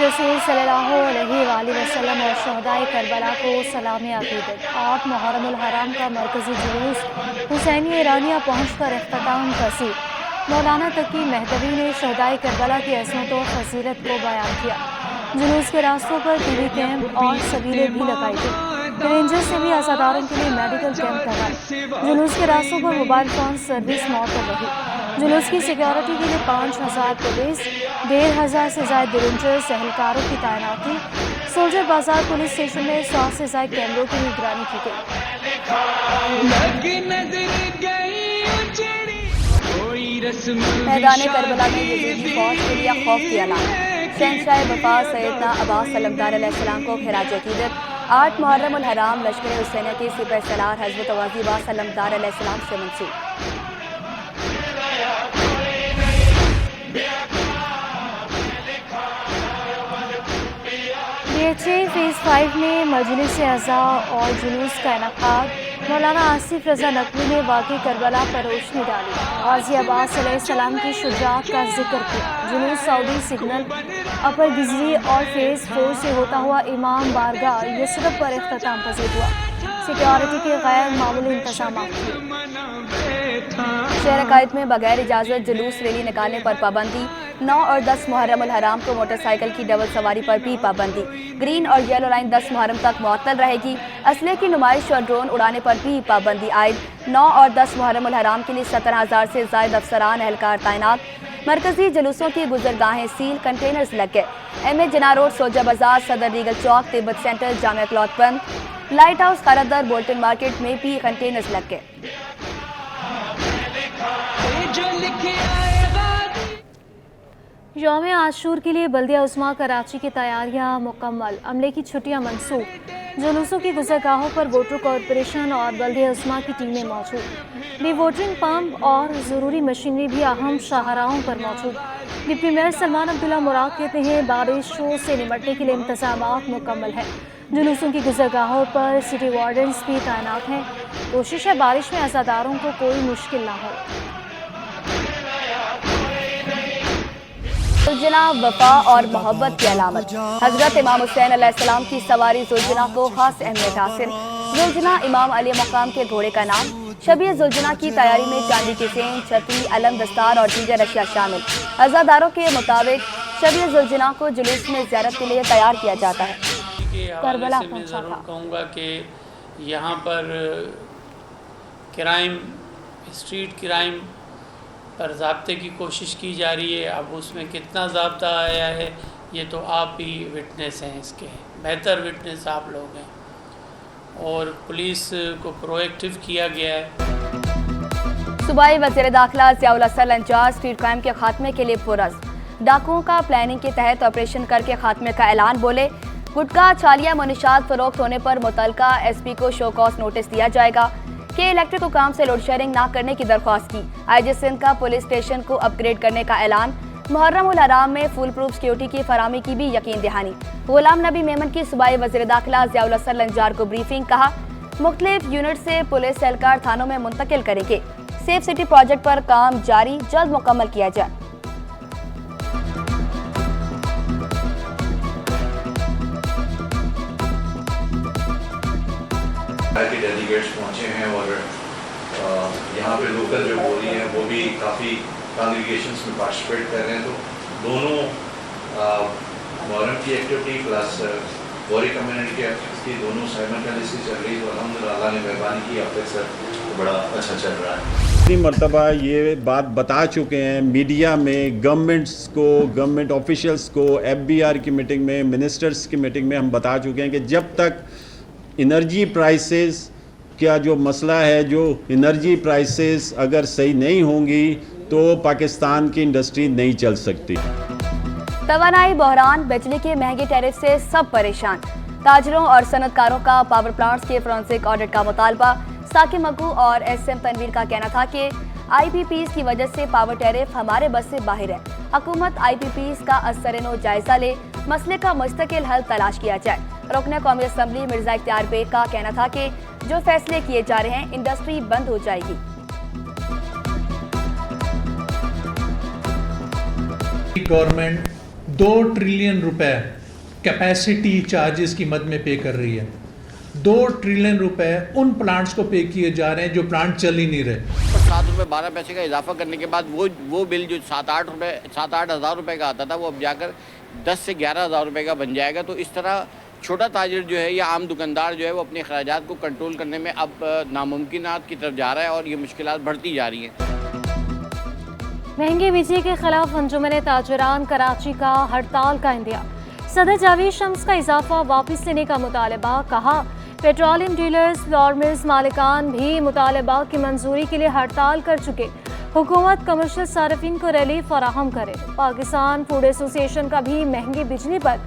रसूल सल्लल्लाहु अलैहि वसल्लम और शहदाए करबला को सलाम अक़ीदत। 8 मुहर्रमुल हराम का मरकज़ी जुलूस हुसैनी ईरानिया पहुँचकर इख्तिताम पसीर। मौलाना तकी मेहदवी ने शहदाए करबला की अज़मत और फजीलत को बयान किया। जुलूस के रास्तों पर टीवी कैंप और सबीलें भी लगाई गई। रेंजर्स ने भी आज़ादारों के लिए मेडिकल कैंप लगाए। जुलूस के रास्तों पर मोबाइल फ़ोन सर्विस मौतबर रही। जुलूस की सिक्योरिटी के लिए 5000 पुलिस, 1500 से ज़ायद रेंजर्स एहलकारों की तैनाती। सोल्जर बाजार पुलिस स्टेशन में 100 से ज़ायद कैमरों की निगरानी की गई। मैदान करबला में यजीदी फौज के लिए खौफ की अलामत। शहंशाह वफा सैयदना अब्बास सल्लल्लाहु अलैहि वसल्लम को खिराज अक़ीदत। 8 मुहर्रमुल हराम लश्कर हुसैनिया के सिपह सलार हज़रत ग़ाज़ी अब्बास सल्लल्लाहु अलैहि वसल्लम से मंसूब। BHA फेज़ 5 में मजलिस अज़ा और जुलूस का इनकाद। मौलाना आसिफ रज़ा नकवी ने वाक़ई करबला पर रोशनी डाली। ग़ाज़ी अब्बास अलैहिस्सलाम की शुजाअत का जिक्र किया। जुलूस सऊदी सिग्नल, अपर गिजरी और फेज़ 4 से होता हुआ इमाम बारगाह यसरब पर इख्तिताम पज़ीर हुआ। सिक्योरिटी के गैर मामूली इंतज़ाम थे। शहर अकायद में बगैर इजाज़त जुलूस रैली निकालने पर पाबंदी। 9 और 10 मुहर्रमुल हराम को मोटरसाइकिल की डबल सवारी पर भी पाबंदी। ग्रीन और येलो लाइन 10 मुहर्रम तक मुअत्तल रहेगी। असले की नुमाइश और ड्रोन उड़ाने पर भी पाबंदी आयद। 9 और 10 मुहर्रमुल हराम के लिए 17,000 से ज़ायद अफसरान एहलकार तैनात। मरकजी जुलूसों की गुजरगाहें सील, कंटेनर्स लग गए। MA जिना रोड, सोजा बाजार, सदर रीगल चौक, तिब्बत सेंटर, जामिया क्लॉथ बंद। लाइट हाउस, खरदर, बोल्टन मार्केट में भी कंटेनर्स लग गए। यौम आशूर के लिए बल्दिया उस्मा कराची की तैयारियां मुकम्मल। अमले की छुट्टियां मनसूख। जुलूसों की गुजरगाहों पर वोटर कॉरपोरेशन और बल्दिया उस्मा की टीमें मौजूद। डी वोटिंग पंप और ज़रूरी मशीनरी भी अहम शाहराहों पर मौजूद। डिप्टी मेयर सलमान अब्दुल्ला मुराद कहते हैं बारिशों से निपटने के लिए इंतजामात मुकम्मल हैं। जुलूसों की गुजरगाहों पर सिटी वार्डन्स भी तैनात हैं। कोशिश है बारिश में अज़ादारों को कोई मुश्किल ना हो। जुलजना वफा और मोहब्बत की अलामत। हजरत इमाम हुसैन अलैहिस्सलाम की सवारी जुलजना को खास अहमियत हासिल। जुलजना इमाम अली मकाम के घोड़े का नाम। शबीह जुलजना की तैयारी में चांदी की सेन, छतरी, अलम, दस्तार और दीगर अशिया शामिल। अज़ादारों के मुताबिक शबीह जुलजना को जुलूस में ज़ियारत के लिए तैयार किया जाता है। करबला पहुंचा था। कहूँगा कि यहाँ पर क्राइम, स्ट्रीट क्राइम पर ज़ाब्ते की कोशिश की जा रही है। अब उसमें कितना ज़ाब्ता आया है ये तो आप ही विटनेस हैं, इसके बेहतर विटनेस आप लोग हैं। और पुलिस को प्रोएक्टिव किया गया है। सूबाई वज़ीर दाखिला ज़ियाउल हसन अंजार स्ट्रीट क्राइम के खात्मे के लिए पुरज़्म। डाकुओं का प्लानिंग के तहत ऑपरेशन करके खात्मे का ऐलान। बोले गुटखा, छालिया, मुनशात फरोख्त होने पर मुतलका SP को शो कॉज नोटिस दिया जाएगा। के इलेक्ट्रिक हुकाम से लोड शेयरिंग ना करने की दरख्वास्त की। IG सिंध का पुलिस स्टेशन को अपग्रेड करने का ऐलान। मुहर्रमुल हराम में फुल प्रूफ सिक्योरिटी की फरामी की भी यकीन दहानी। गुलाम नबी मेमन की सूबाई वज़ीर दाखिला ज़ियाउल हसन अंजार को ब्रीफिंग। कहा मुख्तलिफ यूनिट से पुलिस एहलकार थानों में मुंतकिल करेंगे। सेफ सिटी प्रोजेक्ट पर काम जारी, जल्द मुकम्मल किया जाए। के डेलीगेट्स पहुँचे हैं और यहाँ पे लोकल जो बोली हैं वो भी काफ़ी कॉन्ग्रीगेशंस में पार्टिसिपेट कर रहे हैं। तो दोनों मुहर्रम की एक्टिविटी प्लस गौरी कम्युनिटी की एक्टिविटी दोनों साइमल्टेनियसली चल रही है। तो अल्हम्दुलिल्लाह अल्लाह ने मेहरबानी की, अब तक सर बड़ा अच्छा चल रहा है। इतनी मरतबा ये बात बता चुके हैं मीडिया में, गवर्नमेंट्स को, गवर्नमेंट ऑफिशियल्स को, FBR की मीटिंग में, मिनिस्टर्स की मीटिंग में हम बता चुके हैं कि जब तक एनर्जी प्राइसेस का जो मसला है, जो एनर्जी प्राइसेस अगर सही नहीं होंगी तो पाकिस्तान की इंडस्ट्री नहीं चल सकती। तवानाई बहरान, बिजली के महंगे टैरिफ से सब परेशान। ताजरों और सनतकारों का पावर प्लांट्स के फोरेंसिक ऑडिट का मुतालबा। साकिब मकू और SM तनवीर का कहना था कि IPPs की वजह से पावर टैरिफ हमारे बस से बाहर है। हुकूमत IPPs का असर-ए-नो जायजा ले, मसले का मुस्तकिल हल तलाश किया जाए। रुकन कौमी असम्बली मिर्जा इख्तियार बेग का कहना था कि जो फैसले किए जा रहे हैं इंडस्ट्री बंद हो जाएगी। गवर्नमेंट 2 ट्रिलियन रुपए कैपेसिटी चार्जेस की मद में पे कर रही है। 2 ट्रिलियन रुपए उन प्लांट्स को पे किए जा रहे हैं जो प्लांट चल ही नहीं रहे। पर 7 रुपये 12 पैसे का इजाफा करने के बाद वो बिल जो 7-8 हज़ार रुपये का आता था वो अब जाकर 10 से 11 हज़ार रुपये का बन जाएगा। तो इस तरह छोटा ताजिर जो है या आम दुकानदार जो है वो अपने अखराजात को कंट्रोल करने में अब नामुमकिनात की तरफ जा रहा है और ये मुश्किलात बढ़ती जा रही हैं। महंगी बिजली के खिलाफ अंजुमन ताजिरान कराची का हड़ताल का इंदिया। सदर जावेद शम्स का इजाफा वापस लेने का मुतालबा। कहा पेट्रोलियम डीलर्स, फ्लोर मिल्स मालिकान भी मुतालबा की मंजूरी के लिए हड़ताल कर चुके। हुकूमत कमर्शियल सार्फिन को रिलीफ फराहम करे। पाकिस्तान फूड एसोसिएशन का भी महंगी बिजली पर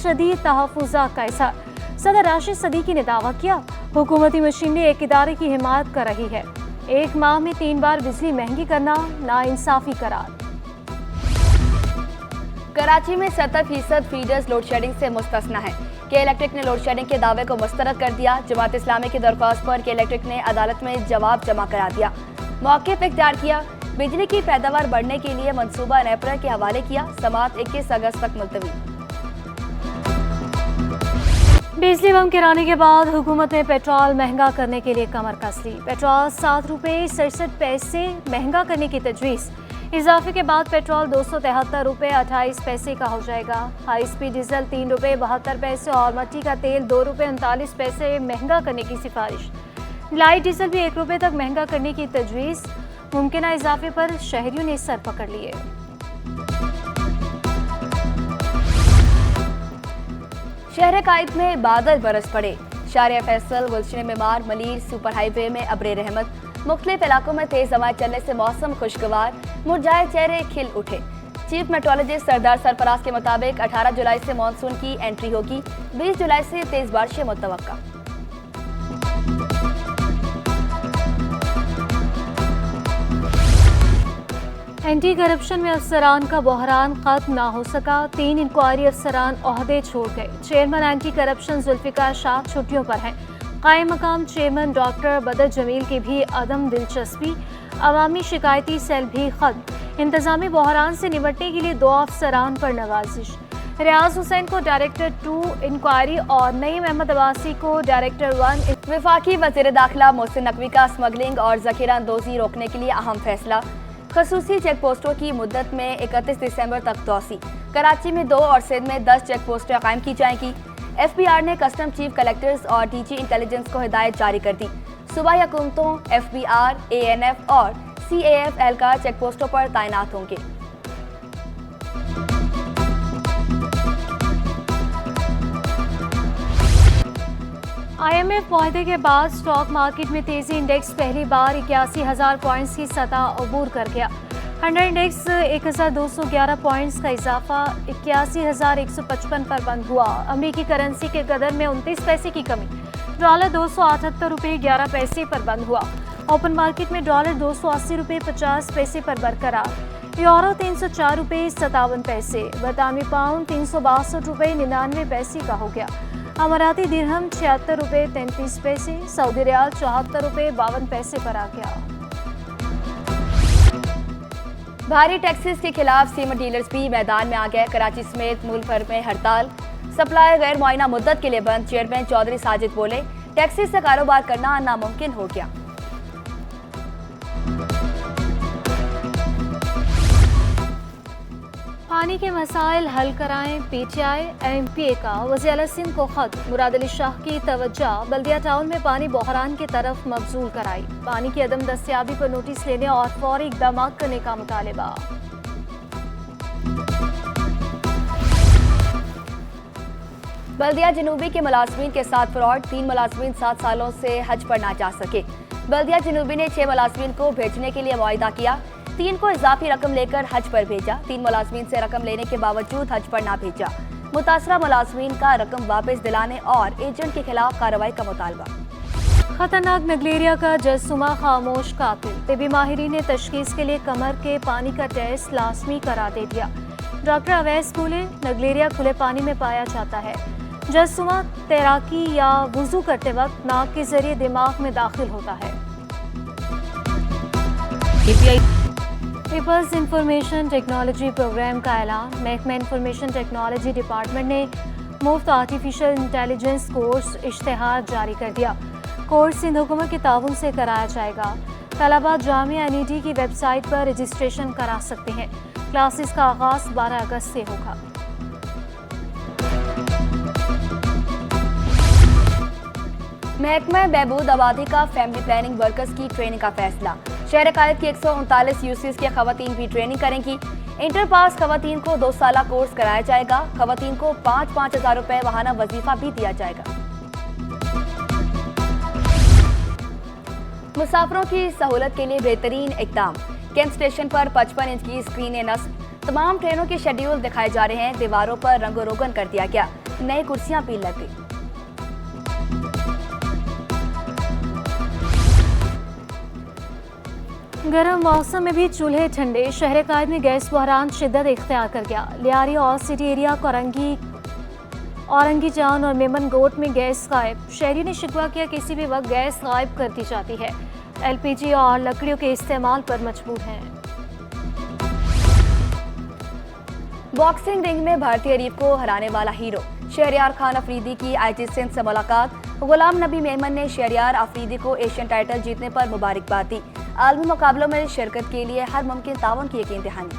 शदीद तहफ़्फ़ुज़ात का इज़हार। सदर राशिद सदीकी ने दावा किया हुकूमती मशीनरी एक इदारे की हिमायत कर रही है। एक माह में 3 बार बिजली महंगी करना नाइंसाफ़ी करार। कराची में 70% फीडर्स लोड शेडिंग से मुस्तस्ना है। के इलेक्ट्रिक ने लोड शेडिंग के दावे को मुस्तरद कर दिया। जमात इस्लामी की दरख्वास्त पर के इलेक्ट्रिक ने अदालत में जवाब जमा करा दिया। मौके पर इख्तियार किया। बिजली की पैदावार बढ़ने के लिए मनसूबा नेपरा के हवाले किया। समाअत 21 अगस्त तक मुलतवी। बिजली बम गिराने के बाद हुकूमत ने पेट्रोल महंगा करने के लिए कमर कस ली। पेट्रोल 7 रुपये 67 पैसे महंगा करने की तजवीज़। इजाफे के बाद पेट्रोल 273 रुपये 28 पैसे का हो जाएगा। हाई स्पीड डीजल 3 रुपये 72 पैसे और मट्टी का तेल 2 रुपये 39 पैसे महंगा करने की सिफारिश। लाइट डीजल भी 1 रुपये तक महंगा करने की तजवीज़। मुमकिन इजाफे पर शहरियों ने सर पकड़ लिए। शहर कायद में बादल बरस पड़े। शारिया फैसल, गुलशन मेमार, मलीर सुपर हाईवे में अब्रे रहमत। मुख्तलिफ इलाकों में तेज हवाएं चलने से मौसम खुशगवार। मुरझाए चेहरे खिल उठे। चीफ मेट्रोलॉजिस्ट सरदार सरफराज के मुताबिक 18 जुलाई से मानसून की एंट्री होगी। 20 जुलाई से तेज बारिशें मुतवक्का। एंटी करप्शन में अफसरान का बहरान खत्म ना हो सका। 3 इंक्वायरी अफसरान ओहदे छोड़ गए। Chairman anti corruption Zulfikar Shah छुट्टियों पर हैं। कायम मकाम चेयरमैन डॉक्टर बदर जमील की भी अदम दिलचस्पी। अवामी शिकायती सेल भी खत्म। इंतजामी बहरान से निपटने के लिए 2 अफसरान पर नवाजिश। रियाज हुसैन को डायरेक्टर 2 इंक्वायरी और नईम अहमद अब्बासी को डायरेक्टर 1। वफाकी वज़ीर दाखिला मोहसिन नकवी का स्मगलिंग और ज़ख़ीरा अंदोज़ी रोकने के लिए अहम फैसला। खसूसी चेक पोस्टों की मुद्दत में 31 दिसंबर तक तोसी। कराची में 2 और सिंध में 10 चेक पोस्टें कायम की जाएंगी। FBR ने कस्टम चीफ कलेक्टर्स और DG इंटेलिजेंस को हिदायत जारी कर दी। सूबाई हुकूमतों FBR, ANF और CAF एहलकार चेक पोस्टों पर तैनात होंगे। IMF मुआहदे के बाद स्टॉक मार्केट में तेजी। इंडेक्स पहली बार 81,000 पॉइंट्स की सतह अबूर कर गया। 100 इंडेक्स 1,211 पॉइंट्स का इजाफा 81,155 पर बंद हुआ। अमेरिकी करेंसी के कदर में 29 पैसे की कमी। डॉलर 278 रुपये 11 पैसे पर बंद हुआ। ओपन मार्केट में डॉलर 280 रुपये 50 पैसे पर बरकरार। यूरो 304 रुपये 57 पैसे। बरतानवी पाउंड 362 रुपये 99 पैसे का हो गया। अमाराती दिरहम 76 रुपये 33 पैसे। सऊदी रियाल 74 रुपये 52 पैसे पर आ गया। भारी टैक्सेस के खिलाफ सीमेंट डीलर्स भी मैदान में आ गए। कराची समेत मुल्क भर में हड़ताल। सप्लाई गैर मुआयना मुद्दत के लिए बंद। चेयरमैन चौधरी साजिद बोले टैक्सेस से कारोबार करना नामुमकिन हो गया। पानी के मसाइल हल कराएं। PTI MPA का वज़ीर सिंध को खत। मुराद अली शाह की तवज्जो बल्दिया टाउन में पानी बहरान की तरफ मबजूल कराई। पानी की अदम दस्तियाबी पर नोटिस लेने और फौरी इक़दाम करने का मुतालबा। बल्दिया जनूबी के मुलाजमीन के साथ फ्रॉड। 3 मुलाजमीन 7 सालों से हज पर ना जा सके। बल्दिया जनूबी ने 6 मुलाजमीन को भेजने के लिए मुआहिदा किया। 3 को इजाफी रकम लेकर हज पर भेजा। 3 मुलाजमीन से रकम लेने के बावजूद हज पर ना भेजा। मुतासरा मुलाजमीन का रकम वापस दिलाने और एजेंट के खिलाफ कार्रवाई का मुतालबा। खतरनाक नगलेरिया का जस्सुमा खामोश कातिल। तिबी माहिरीन ने तशखीस के लिए कमर के पानी का टेस्ट लाजमी करार दे दिया। डॉक्टर अवैस बोले नगलेरिया खुले पानी में पाया जाता है। जस्सुमा तैराकी या वुजू करते वक्त नाक के जरिए दिमाग में दाखिल होता है। पीपल्स इंफॉर्मेशन टेक्नोलॉजी प्रोग्राम का ऐलान। महकमा इंफॉर्मेशन टेक्नोलॉजी डिपार्टमेंट ने मुफ्त आर्टिफिशियल इंटेलिजेंस कोर्स इश्तिहार जारी कर दिया। कोर्स सिंध हुकूमत के ताउन से कराया जाएगा। तलबा जामिया NET की वेबसाइट पर रजिस्ट्रेशन करा सकते हैं। क्लासेस का आगाज 12 अगस्त से होगा। महकमा बहबूद आबादी का फैमिली प्लानिंग वर्कर्स की ट्रेनिंग का फैसला। शहर कायद की 139 यूसीज की खवातीन भी ट्रेनिंग करेंगी। इंटर पास खवातीन को 2 साला कोर्स कराया जाएगा। खवातीन को 5-5 हज़ार रुपए वहाना वजीफा भी दिया जाएगा। मुसाफिरों की सहूलत के लिए बेहतरीन इकदाम। कैंप स्टेशन पर 55 इंच की स्क्रीन नस्ब। तमाम ट्रेनों के शेड्यूल दिखाए जा रहे हैं। दीवारों पर रंगो रोगन कर दिया गया। नई कुर्सियां भी लग गई। गर्म मौसम में भी चूल्हे ठंडे। शहर कायद में गैस बहरान शिद्दत इख्तियार कर गया। लियारी और सिटी एरिया औरंगी जान और मेमन गोट में गैस गायब। शहरी ने शिकवा किया किसी भी वक्त गैस गायब कर दी जाती है। LPG और लकड़ियों के इस्तेमाल पर मजबूर हैं। बॉक्सिंग रिंग में भारतीय रीफ को हराने वाला हीरो शहरयार खान अफरीदी की IG सिंध से मुलाकात। गुलाम नबी मेमन ने शहरयार अफरीदी को एशियन टाइटल जीतने पर मुबारकबाद दी। आलमी मुकाबलों में शिरकत के लिए हर मुमकिन ताउन की यकीन दहानी।